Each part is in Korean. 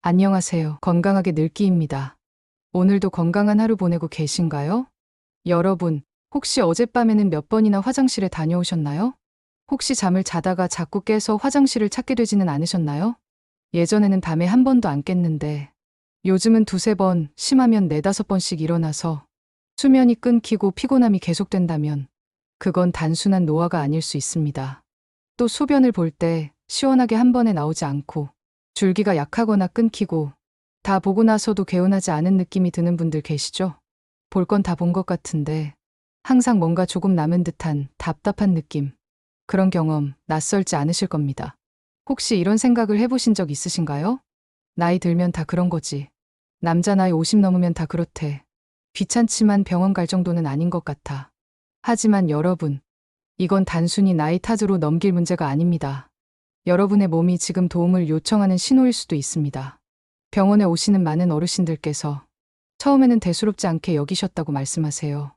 안녕하세요. 건강하게 늙기입니다. 오늘도 건강한 하루 보내고 계신가요? 여러분, 혹시 어젯밤에는 몇 번이나 화장실에 다녀오셨나요? 혹시 잠을 자다가 자꾸 깨서 화장실을 찾게 되지는 않으셨나요? 예전에는 밤에 한 번도 안 깼는데 요즘은 두세 번, 심하면 네다섯 번씩 일어나서 수면이 끊기고 피곤함이 계속된다면 그건 단순한 노화가 아닐 수 있습니다. 또 소변을 볼 때 시원하게 한 번에 나오지 않고 줄기가 약하거나 끊기고 다 보고 나서도 개운하지 않은 느낌이 드는 분들 계시죠? 볼 건 다 본 것 같은데 항상 뭔가 조금 남은 듯한 답답한 느낌. 그런 경험 낯설지 않으실 겁니다. 혹시 이런 생각을 해보신 적 있으신가요? 나이 들면 다 그런 거지. 남자 나이 50 넘으면 다 그렇대. 귀찮지만 병원 갈 정도는 아닌 것 같아. 하지만 여러분, 이건 단순히 나이 탓으로 넘길 문제가 아닙니다. 여러분의 몸이 지금 도움을 요청하는 신호일 수도 있습니다. 병원에 오시는 많은 어르신들께서 처음에는 대수롭지 않게 여기셨다고 말씀하세요.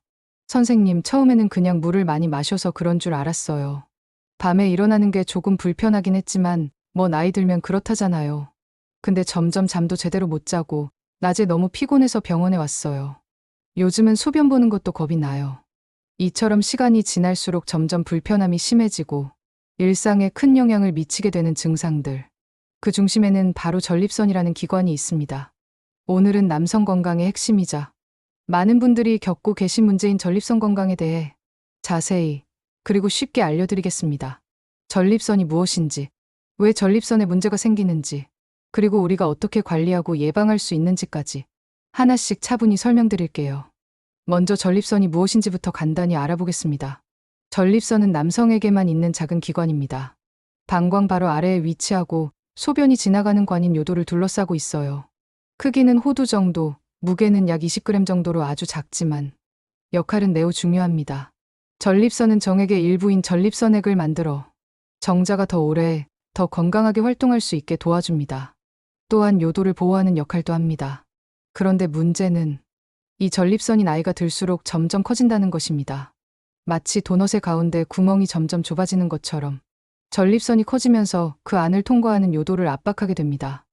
선생님, 처음에는 그냥 물을 많이 마셔서 그런 줄 알았어요. 밤에 일어나는 게 조금 불편하긴 했지만 뭐 나이 들면 그렇다잖아요. 근데 점점 잠도 제대로 못 자고 낮에 너무 피곤해서 병원에 왔어요. 요즘은 소변 보는 것도 겁이 나요. 이처럼 시간이 지날수록 점점 불편함이 심해지고 일상에 큰 영향을 미치게 되는 증상들. 그 중심에는 바로 전립선이라는 기관이 있습니다. 오늘은 남성 건강의 핵심이자 많은 분들이 겪고 계신 문제인 전립선 건강에 대해 자세히 그리고 쉽게 알려드리겠습니다. 전립선이 무엇인지, 왜 전립선에 문제가 생기는지, 그리고 우리가 어떻게 관리하고 예방할 수 있는지까지 하나씩 차분히 설명드릴게요. 먼저 전립선이 무엇인지부터 간단히 알아보겠습니다. 전립선은 남성에게만 있는 작은 기관입니다. 방광 바로 아래에 위치하고 소변이 지나가는 관인 요도를 둘러싸고 있어요. 크기는 호두 정도, 무게는 약 20g 정도로 아주 작지만 역할은 매우 중요합니다. 전립선은 정액의 일부인 전립선액을 만들어 정자가 더 오래, 더 건강하게 활동할 수 있게 도와줍니다. 또한 요도를 보호하는 역할도 합니다. 그런데 문제는 이 전립선이 나이가 들수록 점점 커진다는 것입니다. 마치 도넛의 가운데 구멍이 점점 좁아지는 것처럼 전립선이 커지면서 그 안을 통과하는 요도를 압박하게 됩니다.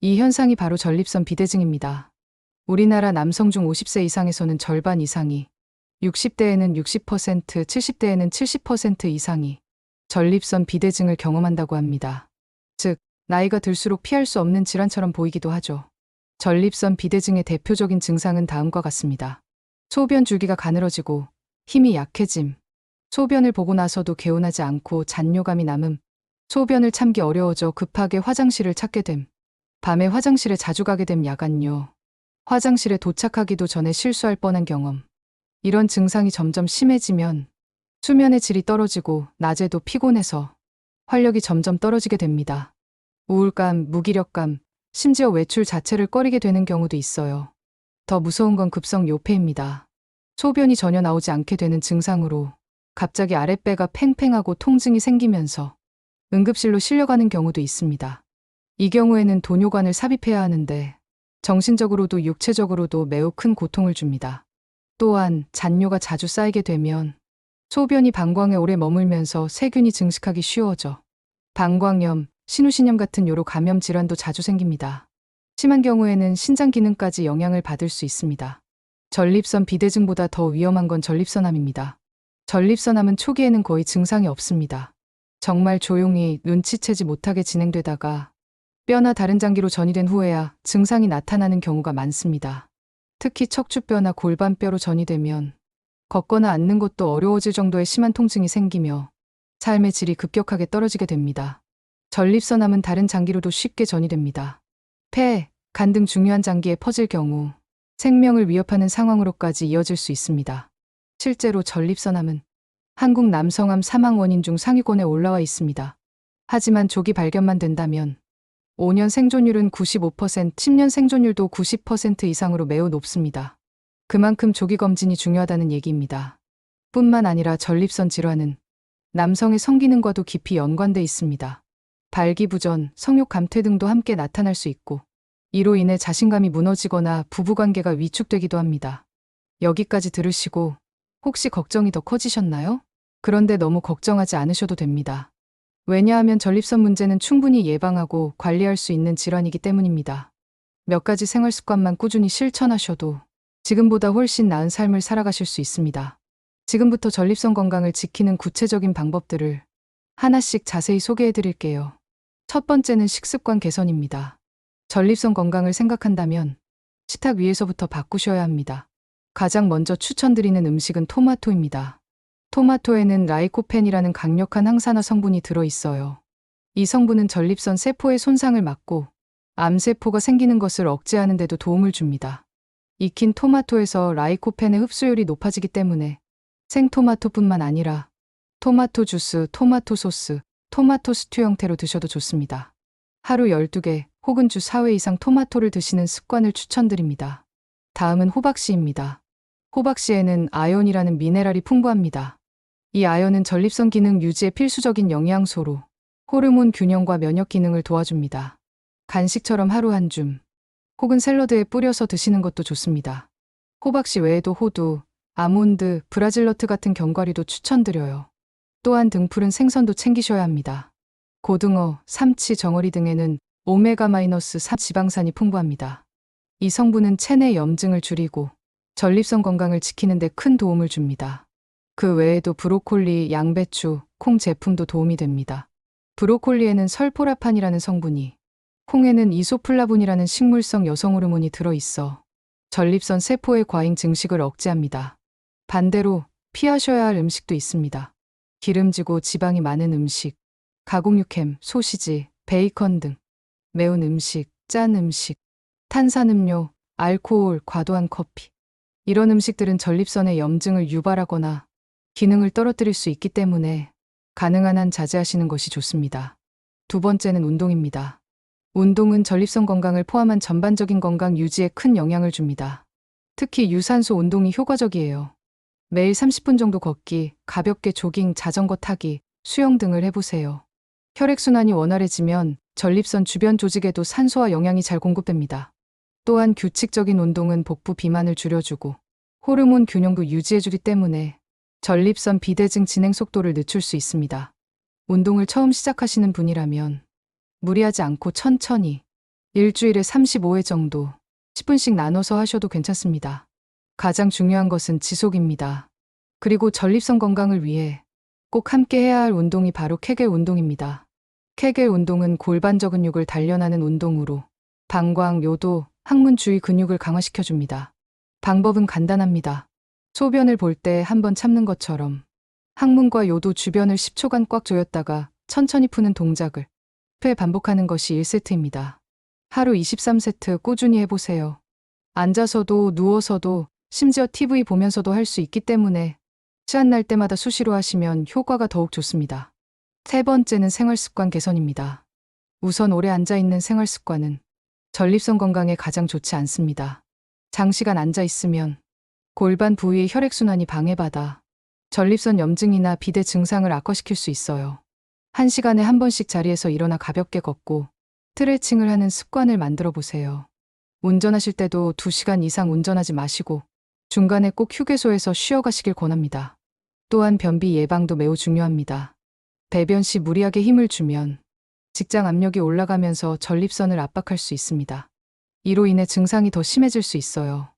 이 현상이 바로 전립선 비대증입니다. 우리나라 남성 중 50세 이상에서는 절반 이상이, 60대에는 60%, 70대에는 70% 이상이 전립선 비대증을 경험한다고 합니다. 즉, 나이가 들수록 피할 수 없는 질환처럼 보이기도 하죠. 전립선 비대증의 대표적인 증상은 다음과 같습니다. 소변 줄기가 가늘어지고 힘이 약해짐, 소변을 보고 나서도 개운하지 않고 잔뇨감이 남음, 소변을 참기 어려워져 급하게 화장실을 찾게 됨, 밤에 화장실에 자주 가게 됨 야간뇨, 화장실에 도착하기도 전에 실수할 뻔한 경험. 이런 증상이 점점 심해지면 수면의 질이 떨어지고 낮에도 피곤해서 활력이 점점 떨어지게 됩니다. 우울감, 무기력감, 심지어 외출 자체를 꺼리게 되는 경우도 있어요. 더 무서운 건 급성 요폐입니다. 소변이 전혀 나오지 않게 되는 증상으로 갑자기 아랫배가 팽팽하고 통증이 생기면서 응급실로 실려가는 경우도 있습니다. 이 경우에는 도뇨관을 삽입해야 하는데 정신적으로도 육체적으로도 매우 큰 고통을 줍니다. 또한 잔뇨가 자주 쌓이게 되면 소변이 방광에 오래 머물면서 세균이 증식하기 쉬워져 방광염, 신우신염 같은 요로 감염 질환도 자주 생깁니다. 심한 경우에는 신장 기능까지 영향을 받을 수 있습니다. 전립선 비대증보다 더 위험한 건 전립선암입니다. 전립선암은 초기에는 거의 증상이 없습니다. 정말 조용히 눈치채지 못하게 진행되다가 뼈나 다른 장기로 전이된 후에야 증상이 나타나는 경우가 많습니다. 특히 척추뼈나 골반뼈로 전이되면 걷거나 앉는 것도 어려워질 정도의 심한 통증이 생기며 삶의 질이 급격하게 떨어지게 됩니다. 전립선암은 다른 장기로도 쉽게 전이됩니다. 폐, 간 등 중요한 장기에 퍼질 경우 생명을 위협하는 상황으로까지 이어질 수 있습니다. 실제로 전립선암은 한국 남성암 사망 원인 중 상위권에 올라와 있습니다. 하지만 조기 발견만 된다면 5년 생존율은 95%, 10년 생존율도 90% 이상으로 매우 높습니다. 그만큼 조기 검진이 중요하다는 얘기입니다. 뿐만 아니라 전립선 질환은 남성의 성기능과도 깊이 연관돼 있습니다. 발기부전, 성욕 감퇴 등도 함께 나타날 수 있고 이로 인해 자신감이 무너지거나 부부관계가 위축되기도 합니다. 여기까지 들으시고 혹시 걱정이 더 커지셨나요? 그런데 너무 걱정하지 않으셔도 됩니다. 왜냐하면 전립선 문제는 충분히 예방하고 관리할 수 있는 질환이기 때문입니다. 몇 가지 생활 습관만 꾸준히 실천하셔도 지금보다 훨씬 나은 삶을 살아가실 수 있습니다. 지금부터 전립선 건강을 지키는 구체적인 방법들을 하나씩 자세히 소개해 드릴게요. 첫 번째는 식습관 개선입니다. 전립선 건강을 생각한다면 식탁 위에서부터 바꾸셔야 합니다. 가장 먼저 추천드리는 음식은 토마토입니다. 토마토에는 라이코펜이라는 강력한 항산화 성분이 들어있어요. 이 성분은 전립선 세포의 손상을 막고 암세포가 생기는 것을 억제하는 데도 도움을 줍니다. 익힌 토마토에서 라이코펜의 흡수율이 높아지기 때문에 생토마토뿐만 아니라 토마토 주스, 토마토 소스, 토마토 스튜 형태로 드셔도 좋습니다. 하루 12개 혹은 주 4회 이상 토마토를 드시는 습관을 추천드립니다. 다음은 호박씨입니다. 호박씨에는 아연이라는 미네랄이 풍부합니다. 이 아연은 전립선 기능 유지에 필수적인 영양소로 호르몬 균형과 면역 기능을 도와줍니다. 간식처럼 하루 한 줌 혹은 샐러드에 뿌려서 드시는 것도 좋습니다. 호박씨 외에도 호두, 아몬드, 브라질너트 같은 견과류도 추천드려요. 또한 등푸른 생선도 챙기셔야 합니다. 고등어, 삼치, 정어리 등에는 오메가-3 지방산이 풍부합니다. 이 성분은 체내 염증을 줄이고 전립선 건강을 지키는 데 큰 도움을 줍니다. 그 외에도 브로콜리, 양배추, 콩 제품도 도움이 됩니다. 브로콜리에는 설포라판이라는 성분이, 콩에는 이소플라본이라는 식물성 여성 호르몬이 들어있어 전립선 세포의 과잉 증식을 억제합니다. 반대로 피하셔야 할 음식도 있습니다. 기름지고 지방이 많은 음식, 가공육햄, 소시지, 베이컨 등 매운 음식, 짠 음식, 탄산음료, 알코올, 과도한 커피. 이런 음식들은 전립선의 염증을 유발하거나 기능을 떨어뜨릴 수 있기 때문에 가능한 한 자제하시는 것이 좋습니다. 두 번째는 운동입니다. 운동은 전립선 건강을 포함한 전반적인 건강 유지에 큰 영향을 줍니다. 특히 유산소 운동이 효과적이에요. 매일 30분 정도 걷기, 가볍게 조깅, 자전거 타기, 수영 등을 해보세요. 혈액순환이 원활해지면 전립선 주변 조직에도 산소와 영양이 잘 공급됩니다. 또한 규칙적인 운동은 복부 비만을 줄여주고 호르몬 균형도 유지해주기 때문에 전립선 비대증 진행 속도를 늦출 수 있습니다. 운동을 처음 시작하시는 분이라면 무리하지 않고 천천히 일주일에 35회 정도 10분씩 나눠서 하셔도 괜찮습니다. 가장 중요한 것은 지속입니다. 그리고 전립선 건강을 위해 꼭 함께 해야 할 운동이 바로 케겔 운동입니다. 케겔 운동은 골반저 근육을 단련하는 운동으로 방광, 요도, 항문 주위 근육을 강화시켜줍니다. 방법은 간단합니다. 소변을 볼 때 한번 참는 것처럼 항문과 요도 주변을 10초간 꽉 조였다가 천천히 푸는 동작을 회 반복하는 것이 1세트입니다. 하루 23세트 꾸준히 해보세요. 앉아서도 누워서도 심지어 TV 보면서도 할 수 있기 때문에 시간 날 때마다 수시로 하시면 효과가 더욱 좋습니다. 세 번째는 생활습관 개선입니다. 우선 오래 앉아있는 생활습관은 전립선 건강에 가장 좋지 않습니다. 장시간 앉아있으면 골반 부위의 혈액순환이 방해받아 전립선 염증이나 비대 증상을 악화시킬 수 있어요. 1시간에 한 번씩 자리에서 일어나 가볍게 걷고 스트레칭을 하는 습관을 만들어 보세요. 운전하실 때도 2시간 이상 운전하지 마시고 중간에 꼭 휴게소에서 쉬어 가시길 권합니다. 또한 변비 예방도 매우 중요합니다. 배변 시 무리하게 힘을 주면 직장 압력이 올라가면서 전립선을 압박할 수 있습니다. 이로 인해 증상이 더 심해질 수 있어요.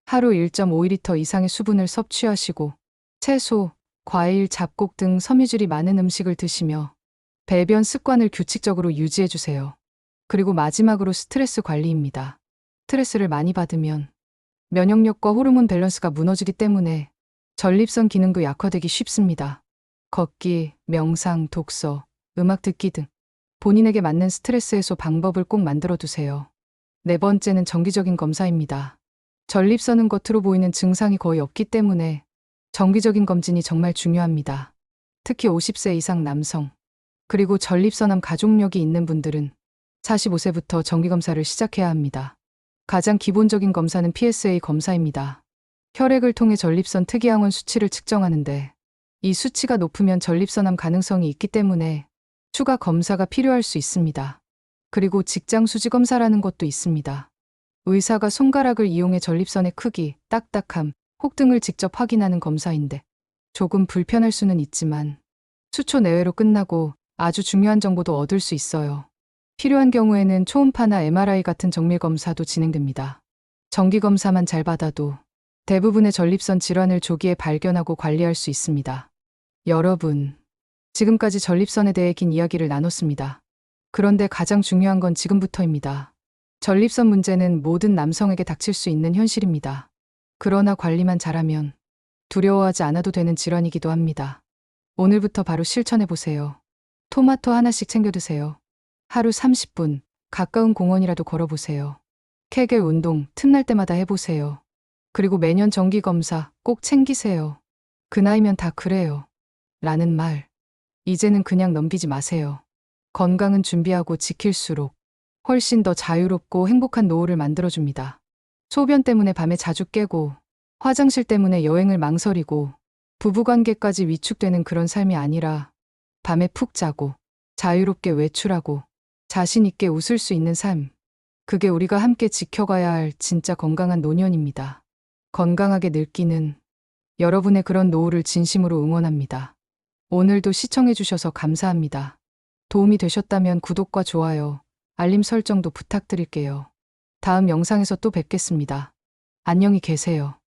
하루 1.5리터 이상의 수분을 섭취하시고 채소, 과일, 잡곡 등 섬유질이 많은 음식을 드시며 배변 습관을 규칙적으로 유지해주세요. 그리고 마지막으로 스트레스 관리입니다. 스트레스를 많이 받으면 면역력과 호르몬 밸런스가 무너지기 때문에 전립선 기능도 약화되기 쉽습니다. 걷기, 명상, 독서, 음악 듣기 등 본인에게 맞는 스트레스 해소 방법을 꼭 만들어 두세요. 네 번째는 정기적인 검사입니다. 전립선은 겉으로 보이는 증상이 거의 없기 때문에 정기적인 검진이 정말 중요합니다. 특히 50세 이상 남성, 그리고 전립선암 가족력이 있는 분들은 45세부터 정기검사를 시작해야 합니다. 가장 기본적인 검사는 PSA 검사입니다. 혈액을 통해 전립선 특이항원 수치를 측정하는데 이 수치가 높으면 전립선암 가능성이 있기 때문에 추가 검사가 필요할 수 있습니다. 그리고 직장 수지 검사라는 것도 있습니다. 의사가 손가락을 이용해 전립선의 크기, 딱딱함, 혹 등을 직접 확인하는 검사인데 조금 불편할 수는 있지만 수초 내외로 끝나고 아주 중요한 정보도 얻을 수 있어요. 필요한 경우에는 초음파나 MRI 같은 정밀 검사도 진행됩니다. 정기 검사만 잘 받아도 대부분의 전립선 질환을 조기에 발견하고 관리할 수 있습니다. 여러분, 지금까지 전립선에 대해 긴 이야기를 나눴습니다. 그런데 가장 중요한 건 지금부터입니다. 전립선 문제는 모든 남성에게 닥칠 수 있는 현실입니다. 그러나 관리만 잘하면 두려워하지 않아도 되는 질환이기도 합니다. 오늘부터 바로 실천해보세요. 토마토 하나씩 챙겨 드세요. 하루 30분, 가까운 공원이라도 걸어보세요. 케겔 운동 틈날 때마다 해보세요. 그리고 매년 정기검사 꼭 챙기세요. 그 나이면 다 그래요. 라는 말, 이제는 그냥 넘기지 마세요. 건강은 준비하고 지킬수록 훨씬 더 자유롭고 행복한 노후를 만들어줍니다. 소변 때문에 밤에 자주 깨고, 화장실 때문에 여행을 망설이고, 부부관계까지 위축되는 그런 삶이 아니라, 밤에 푹 자고, 자유롭게 외출하고, 자신 있게 웃을 수 있는 삶. 그게 우리가 함께 지켜가야 할 진짜 건강한 노년입니다. 건강하게 늙기는 여러분의 그런 노후를 진심으로 응원합니다. 오늘도 시청해주셔서 감사합니다. 도움이 되셨다면 구독과 좋아요, 알림 설정도 부탁드릴게요. 다음 영상에서 또 뵙겠습니다. 안녕히 계세요.